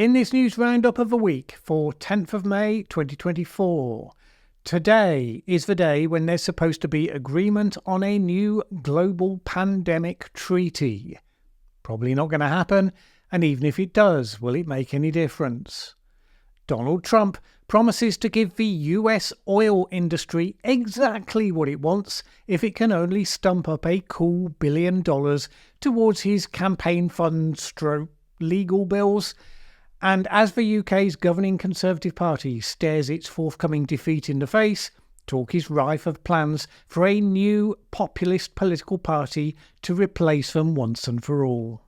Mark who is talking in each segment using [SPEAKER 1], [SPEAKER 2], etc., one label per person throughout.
[SPEAKER 1] In this news roundup of the week for 10th of May 2024, today is the day when there's supposed to be agreement on a new global pandemic treaty. Probably not going to happen, and even if it does, will it make any difference? Donald Trump promises to give the US oil industry exactly what it wants if it can only stump up a cool $1 billion towards his campaign fund / legal bills. And as the UK's governing Conservative Party stares its forthcoming defeat in the face, talk is rife of plans for a new populist political party to replace them once and for all.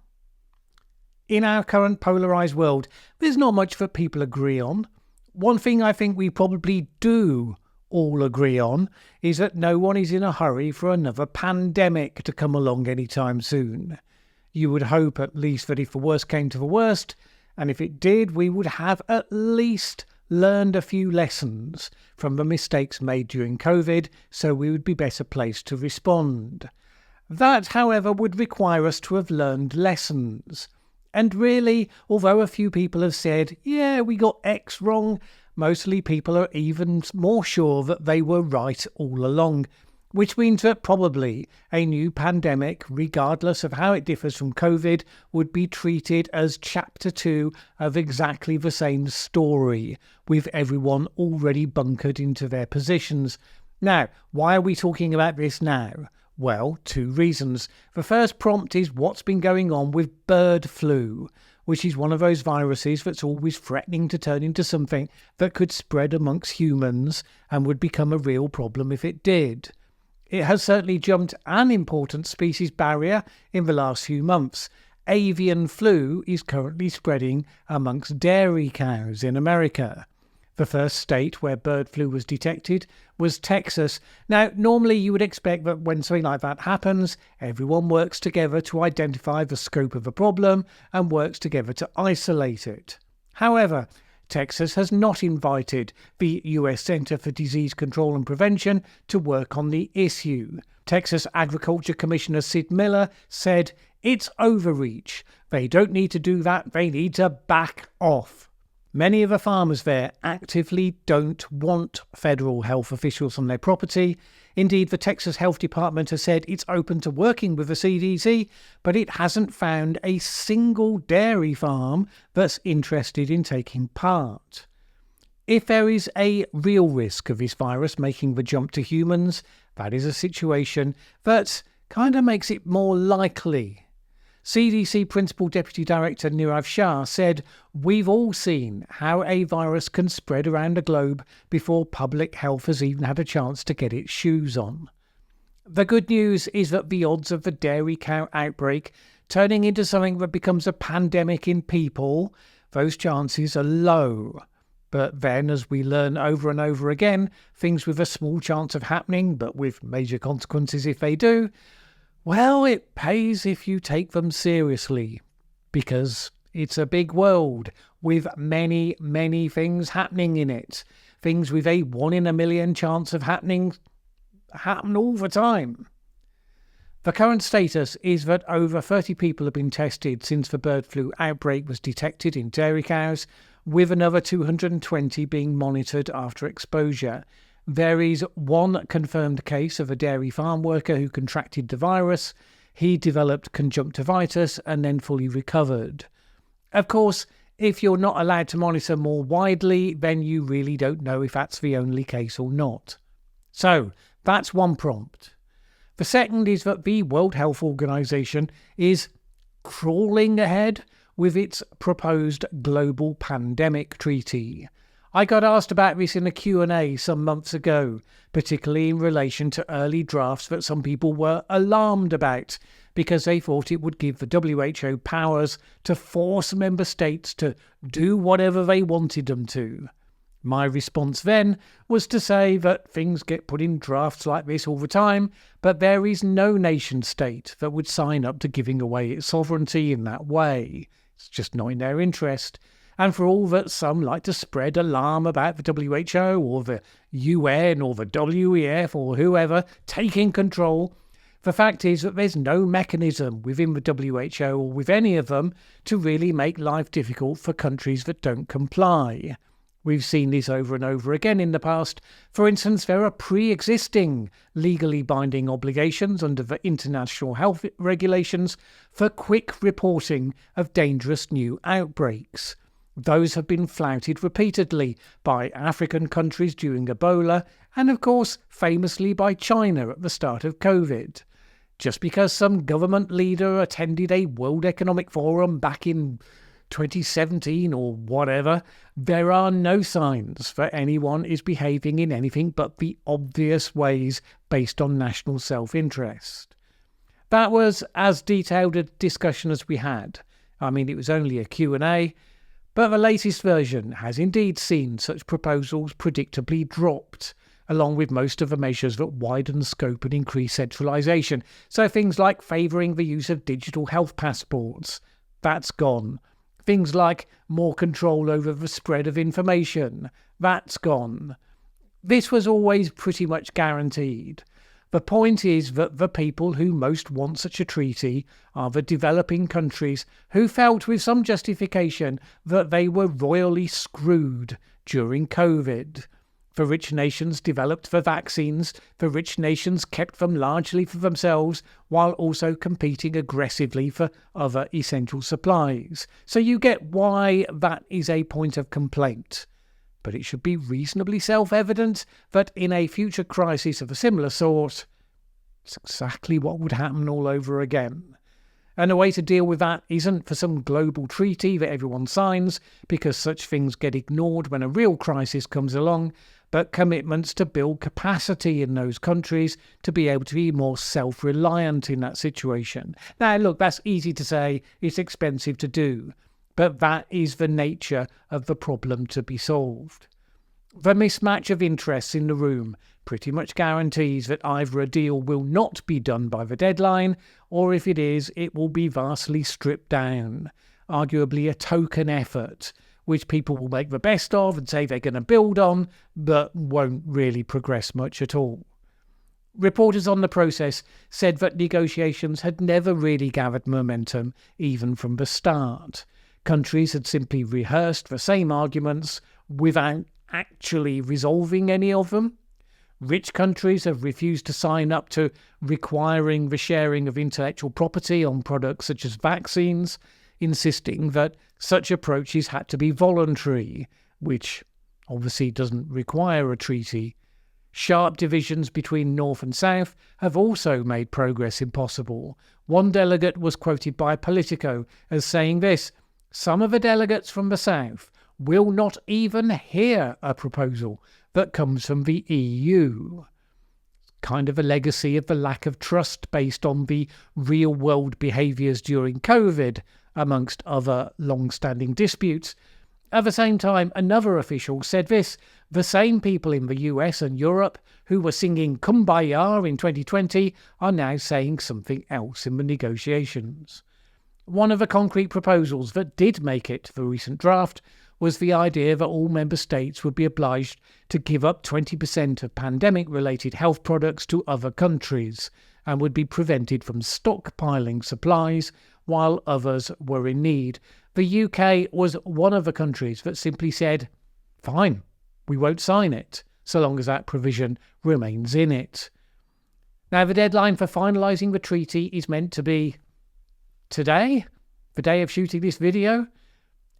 [SPEAKER 1] In our current polarised world, there's not much that people agree on. One thing I think we probably do all agree on is that no one is in a hurry for another pandemic to come along anytime soon. You would hope at least that if the worst came to the worst, and if it did, we would have at least learned a few lessons from the mistakes made during COVID, so we would be better placed to respond. That, however, would require us to have learned lessons. And really, although a few people have said, yeah, we got X wrong, mostly people are even more sure that they were right all along, which means that probably a new pandemic, regardless of how it differs from COVID, would be treated as chapter 2 of exactly the same story, with everyone already bunkered into their positions. Now, why are we talking about this now? Well, 2 reasons. The first prompt is what's been going on with bird flu, which is one of those viruses that's always threatening to turn into something that could spread amongst humans and would become a real problem if it did. It has certainly jumped an important species barrier in the last few months. Avian flu is currently spreading amongst dairy cows in America. The first state where bird flu was detected was Texas. Now, normally you would expect that when something like that happens, everyone works together to identify the scope of the problem and works together to isolate it. However, Texas has not invited the US Center for Disease Control and Prevention to work on the issue. Texas Agriculture Commissioner Sid Miller said, "It's overreach. They don't need to do that. They need to back off." Many of the farmers there actively don't want federal health officials on their property. Indeed, the Texas Health Department has said it's open to working with the CDC, but it hasn't found a single dairy farm that's interested in taking part. If there is a real risk of this virus making the jump to humans, that is a situation that kind of makes it more likely. CDC Principal Deputy Director Nirav Shah said, "We've all seen how a virus can spread around the globe before public health has even had a chance to get its shoes on." The good news is that the odds of the dairy cow outbreak turning into something that becomes a pandemic in people, those chances are low. But then, as we learn over and over again, things with a small chance of happening, but with major consequences if they do, well, it pays if you take them seriously, because it's a big world with many, many things happening in it. Things with a 1 in a million chance of happen all the time. The current status is that over 30 people have been tested since the bird flu outbreak was detected in dairy cows, with another 220 being monitored after exposure. There is 1 confirmed case of a dairy farm worker who contracted the virus. He developed conjunctivitis and then fully recovered. Of course, if you're not allowed to monitor more widely, then you really don't know if that's the only case or not. So, that's one prompt. The second is that the World Health Organization is crawling ahead with its proposed global pandemic treaty. I got asked about this in a Q&A some months ago, particularly in relation to early drafts that some people were alarmed about because they thought it would give the WHO powers to force member states to do whatever they wanted them to. My response then was to say that things get put in drafts like this all the time, but there is no nation state that would sign up to giving away its sovereignty in that way. It's just not in their interest. And for all that some like to spread alarm about the WHO or the UN or the WEF or whoever taking control, The fact is that there's no mechanism within the WHO or with any of them to really make life difficult for countries that don't comply. We've seen this over and over again in the past. For instance, there are pre-existing legally binding obligations under the international health regulations for quick reporting of dangerous new outbreaks. Those have been flouted repeatedly by African countries during Ebola and, of course, famously by China at the start of COVID. Just because some government leader attended a World Economic Forum back in 2017 or whatever, there are no signs that anyone is behaving in anything but the obvious ways based on national self-interest. That was as detailed a discussion as we had. I mean, it was only a Q&A, but the latest version has indeed seen such proposals predictably dropped, along with most of the measures that widen scope and increase centralisation. So things like favouring the use of digital health passports, that's gone. Things like more control over the spread of information, that's gone. This was always pretty much guaranteed. The point is that the people who most want such a treaty are the developing countries who felt with some justification that they were royally screwed during COVID. The rich nations developed the vaccines, the rich nations kept them largely for themselves while also competing aggressively for other essential supplies. So you get why that is a point of complaint. But it should be reasonably self-evident that in a future crisis of a similar sort, it's exactly what would happen all over again. And a way to deal with that isn't for some global treaty that everyone signs, because such things get ignored when a real crisis comes along, but commitments to build capacity in those countries to be able to be more self-reliant in that situation. Now, look, that's easy to say, it's expensive to do, but that is the nature of the problem to be solved. The mismatch of interests in the room pretty much guarantees that either a deal will not be done by the deadline, or if it is, it will be vastly stripped down, arguably a token effort, which people will make the best of and say they're going to build on, but won't really progress much at all. Reporters on the process said that negotiations had never really gathered momentum, even from the start. Countries had simply rehearsed the same arguments without actually resolving any of them. Rich countries have refused to sign up to requiring the sharing of intellectual property on products such as vaccines, insisting that such approaches had to be voluntary, which obviously doesn't require a treaty. Sharp divisions between North and South have also made progress impossible. One delegate was quoted by Politico as saying this: "Some of the delegates from the South will not even hear a proposal that comes from the EU." Kind of a legacy of the lack of trust based on the real-world behaviours during COVID, amongst other long-standing disputes. At the same time, another official said this: the same people in the US and Europe who were singing Kumbaya in 2020 are now saying something else in the negotiations. One of the concrete proposals that did make it to the recent draft was the idea that all member states would be obliged to give up 20% of pandemic-related health products to other countries and would be prevented from stockpiling supplies while others were in need. The UK was one of the countries that simply said, fine, we won't sign it, so long as that provision remains in it. Now, the deadline for finalising the treaty is meant to be today, the day of shooting this video.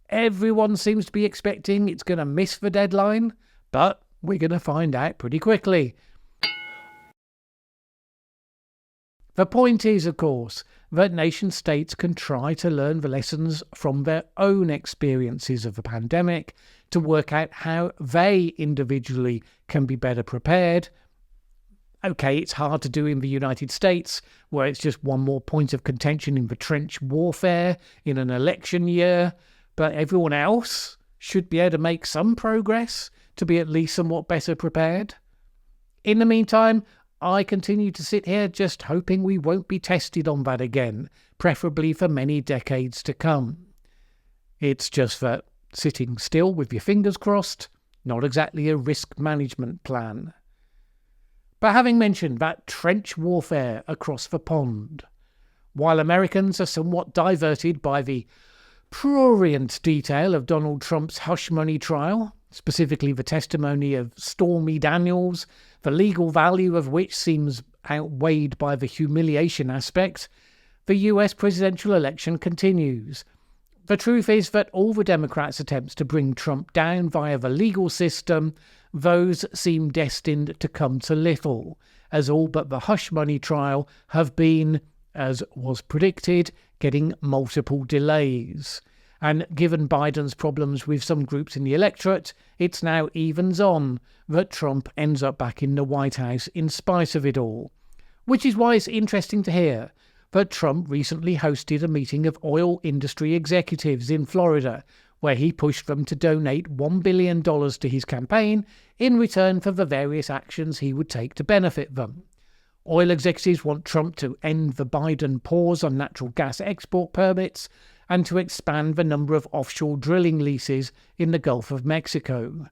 [SPEAKER 1] Everyone seems to be expecting it's going to miss the deadline, but we're going to find out pretty quickly. The point is, of course, that nation-states can try to learn the lessons from their own experiences of the pandemic to work out how they individually can be better prepared. Okay, it's hard to do in the United States, where it's just one more point of contention in the trench warfare in an election year, but everyone else should be able to make some progress to be at least somewhat better prepared. In the meantime, I continue to sit here just hoping we won't be tested on that again, preferably for many decades to come. It's just that sitting still with your fingers crossed, not exactly a risk management plan. But having mentioned that trench warfare across the pond, while Americans are somewhat diverted by the prurient detail of Donald Trump's hush money trial, specifically the testimony of Stormy Daniels, the legal value of which seems outweighed by the humiliation aspect, the US presidential election continues. The truth is that all the Democrats' attempts to bring Trump down via the legal system, those seem destined to come to little, as all but the hush money trial have been, as was predicted, getting multiple delays. And given Biden's problems with some groups in the electorate, it's now evens on that Trump ends up back in the White House in spite of it all. Which is why it's interesting to hear that Trump recently hosted a meeting of oil industry executives in Florida, where he pushed them to donate $1 billion to his campaign in return for the various actions he would take to benefit them. Oil executives want Trump to end the Biden pause on natural gas export permits and to expand the number of offshore drilling leases in the Gulf of Mexico.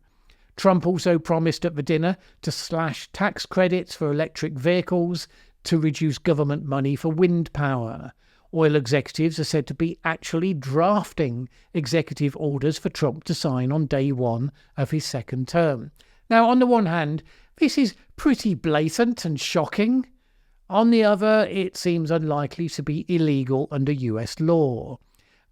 [SPEAKER 1] Trump also promised at the dinner to slash tax credits for electric vehicles, to reduce government money for wind power. Oil executives are said to be actually drafting executive orders for Trump to sign on day one of his second term. Now, on the one hand, this is pretty blatant and shocking. On the other, it seems unlikely to be illegal under US law.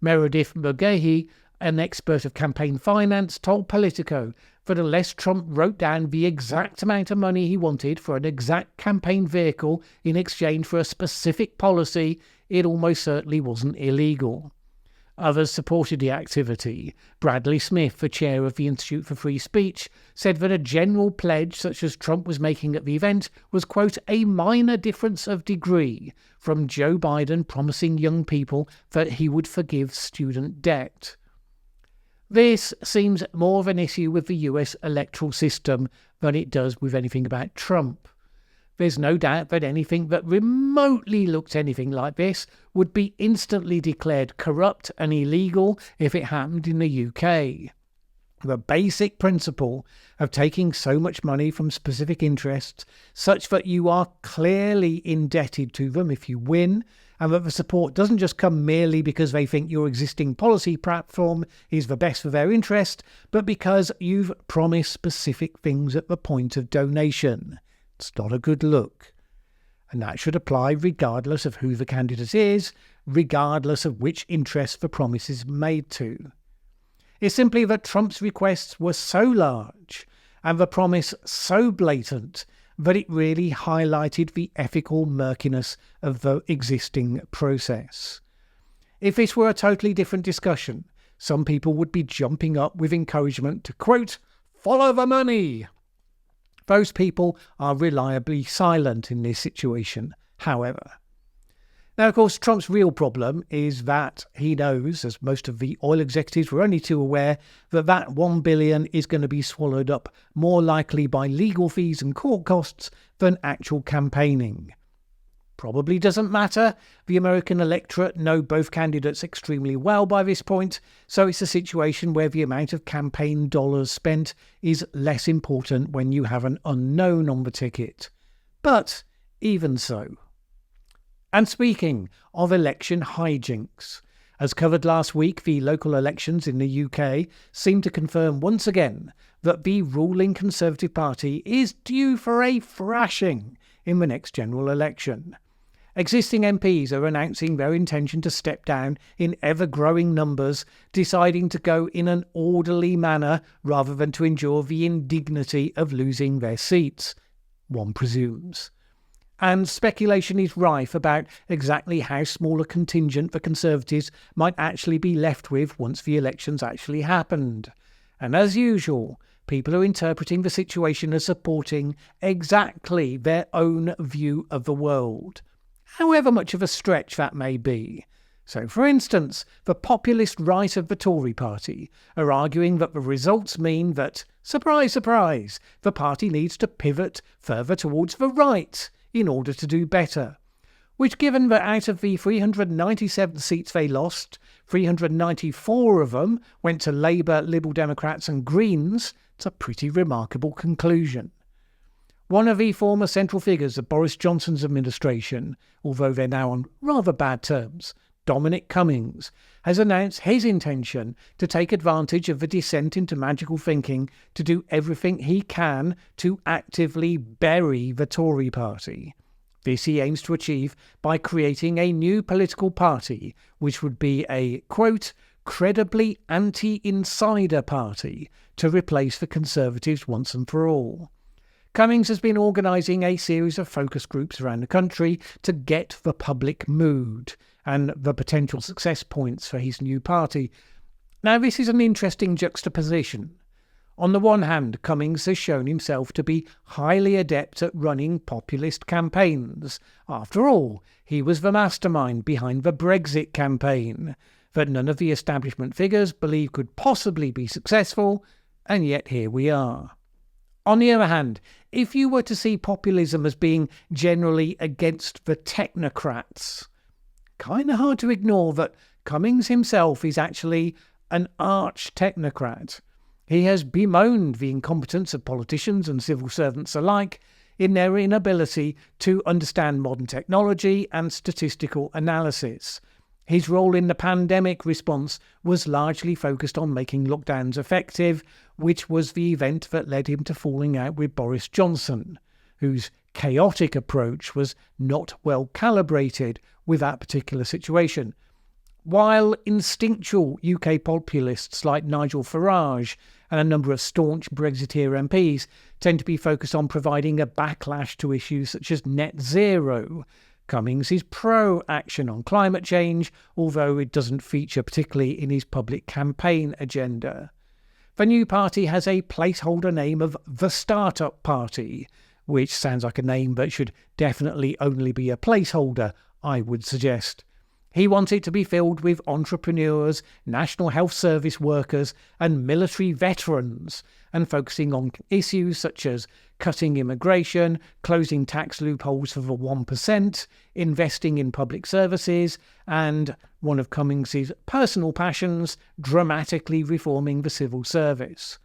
[SPEAKER 1] Meredith Mugabe, an expert of campaign finance, told Politico that unless Trump wrote down the exact amount of money he wanted for an exact campaign vehicle in exchange for a specific policy, it almost certainly wasn't illegal. Others supported the activity. Bradley Smith, the chair of the Institute for Free Speech, said that a general pledge such as Trump was making at the event was, quote, a minor difference of degree from Joe Biden promising young people that he would forgive student debt. This seems more of an issue with the US electoral system than it does with anything about Trump. There's no doubt that anything that remotely looked anything like this would be instantly declared corrupt and illegal if it happened in the UK. The basic principle of taking so much money from specific interests, such that you are clearly indebted to them if you win, and that the support doesn't just come merely because they think your existing policy platform is the best for their interest, but because you've promised specific things at the point of donation. It's not a good look. And that should apply regardless of who the candidate is, regardless of which interest the promise is made to. It's simply that Trump's requests were so large and the promise so blatant that it really highlighted the ethical murkiness of the existing process. If this were a totally different discussion, some people would be jumping up with encouragement to, quote, follow the money. Those people are reliably silent in this situation, however. Now, of course, Trump's real problem is that he knows, as most of the oil executives were only too aware, that that $1 billion is going to be swallowed up more likely by legal fees and court costs than actual campaigning. Probably doesn't matter. The American electorate know both candidates extremely well by this point, so it's a situation where the amount of campaign dollars spent is less important when you have an unknown on the ticket. But even so. And speaking of election hijinks, as covered last week, the local elections in the UK seem to confirm once again that the ruling Conservative Party is due for a thrashing in the next general election. Existing MPs are announcing their intention to step down in ever-growing numbers, deciding to go in an orderly manner rather than to endure the indignity of losing their seats, one presumes. And speculation is rife about exactly how small a contingent the Conservatives might actually be left with once the elections actually happened. And as usual, people are interpreting the situation as supporting exactly their own view of the world, however much of a stretch that may be. So, for instance, the populist right of the Tory party are arguing that the results mean that, surprise, surprise, the party needs to pivot further towards the right in order to do better, which, given that out of the 397 seats they lost, 394 of them went to Labour, Liberal Democrats and Greens, it's a pretty remarkable conclusion. One of the former central figures of Boris Johnson's administration, although they're now on rather bad terms, Dominic Cummings, has announced his intention to take advantage of the descent into magical thinking to do everything he can to actively bury the Tory party. This he aims to achieve by creating a new political party, which would be a, quote, credibly anti-insider party to replace the Conservatives once and for all. Cummings has been organising a series of focus groups around the country to get the public mood and the potential success points for his new party. Now, this is an interesting juxtaposition. On the one hand, Cummings has shown himself to be highly adept at running populist campaigns. After all, he was the mastermind behind the Brexit campaign that none of the establishment figures believed could possibly be successful, and yet here we are. On the other hand, if you were to see populism as being generally against the technocrats, kind of hard to ignore that Cummings himself is actually an arch-technocrat. He has bemoaned the incompetence of politicians and civil servants alike in their inability to understand modern technology and statistical analysis. His role in the pandemic response was largely focused on making lockdowns effective, which was the event that led him to falling out with Boris Johnson, whose chaotic approach was not well calibrated with that particular situation. While instinctual UK populists like Nigel Farage and a number of staunch Brexiteer MPs tend to be focused on providing a backlash to issues such as net zero, Cummings is pro-action on climate change, although it doesn't feature particularly in his public campaign agenda. The new party has a placeholder name of the Startup Party, which sounds like a name but should definitely only be a placeholder, I would suggest. He wants it to be filled with entrepreneurs, National Health Service workers and military veterans, and focusing on issues such as cutting immigration, closing tax loopholes for the 1%, investing in public services, and one of Cummings' personal passions, dramatically reforming the civil service.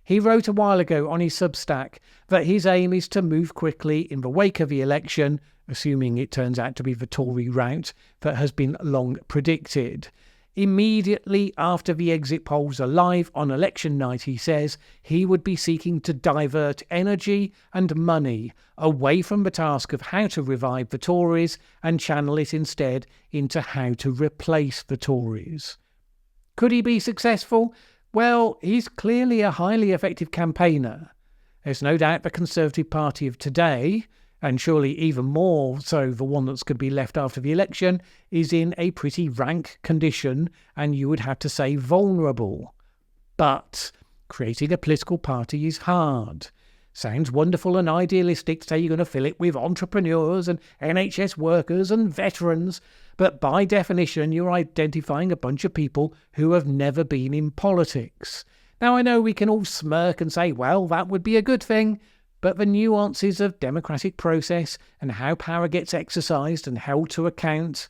[SPEAKER 1] He wrote a while ago on his Substack that his aim is to move quickly in the wake of the election, assuming it turns out to be the Tory route that has been long predicted. Immediately after the exit polls are live on election night, he says, he would be seeking to divert energy and money away from the task of how to revive the Tories and channel it instead into how to replace the Tories. Could he be successful? Well, he's clearly a highly effective campaigner. There's no doubt the Conservative Party of today, and surely even more so the one that's going to be left after the election, is in a pretty rank condition, and you would have to say vulnerable. But creating a political party is hard. Sounds wonderful and idealistic to say you're going to fill it with entrepreneurs and NHS workers and veterans, but by definition you're identifying a bunch of people who have never been in politics. Now I know we can all smirk and say, well, that would be a good thing, but the nuances of democratic process and how power gets exercised and held to account,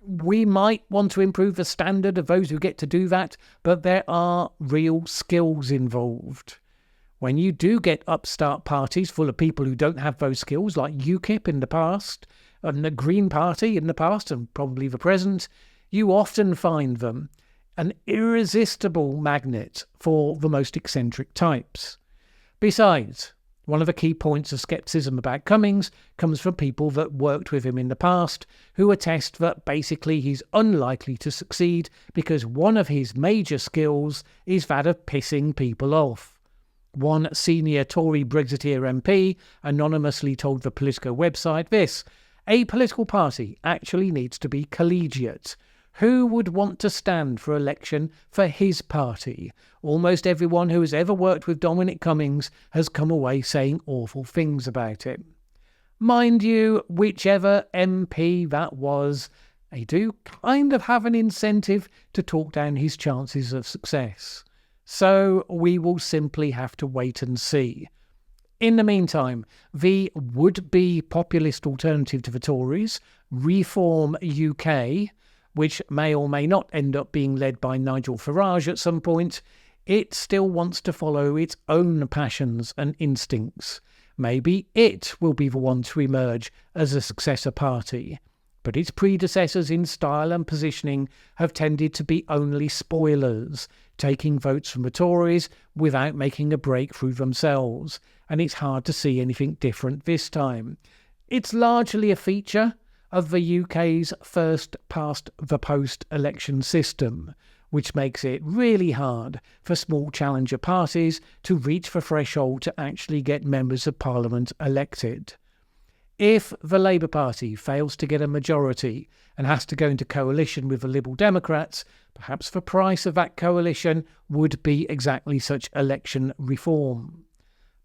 [SPEAKER 1] we might want to improve the standard of those who get to do that, but there are real skills involved. When you do get upstart parties full of people who don't have those skills, like UKIP in the past, and the Green Party in the past, and probably the present, you often find them an irresistible magnet for the most eccentric types. Besides, one of the key points of scepticism about Cummings comes from people that worked with him in the past, who attest that basically he's unlikely to succeed because one of his major skills is that of pissing people off. One senior Tory Brexiteer MP anonymously told the Politico website this: a political party actually needs to be collegiate. Who would want to stand for election for his party? Almost everyone who has ever worked with Dominic Cummings has come away saying awful things about him. Mind you, whichever MP that was, they do kind of have an incentive to talk down his chances of success. So we will simply have to wait and see. In the meantime, the would-be populist alternative to the Tories, Reform UK, which may or may not end up being led by Nigel Farage at some point, it still wants to follow its own passions and instincts. maybe it will be the one to emerge as a successor party. But its predecessors in style and positioning have tended to be only spoilers, taking votes from the Tories without making a breakthrough themselves, and it's hard to see anything different this time. It's largely a feature of the UK's first past the post election system, which makes it really hard for small challenger parties to reach the threshold to actually get members of Parliament elected. If the Labour Party fails to get a majority and has to go into coalition with the Liberal Democrats, perhaps the price of that coalition would be exactly such election reform.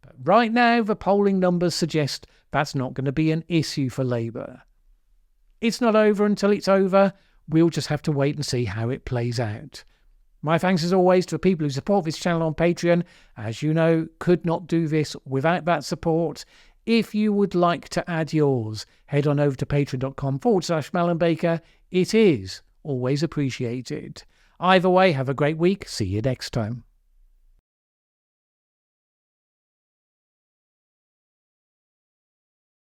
[SPEAKER 1] But right now, the polling numbers suggest that's not going to be an issue for Labour. It's not over until it's over. We'll just have to wait and see how it plays out. My thanks as always to the people who support this channel on Patreon. As you know, could not do this without that support. If you would like to add yours, head on over to patreon.com/Mallen Baker. It is always appreciated. Either way, have a great week. See you next time.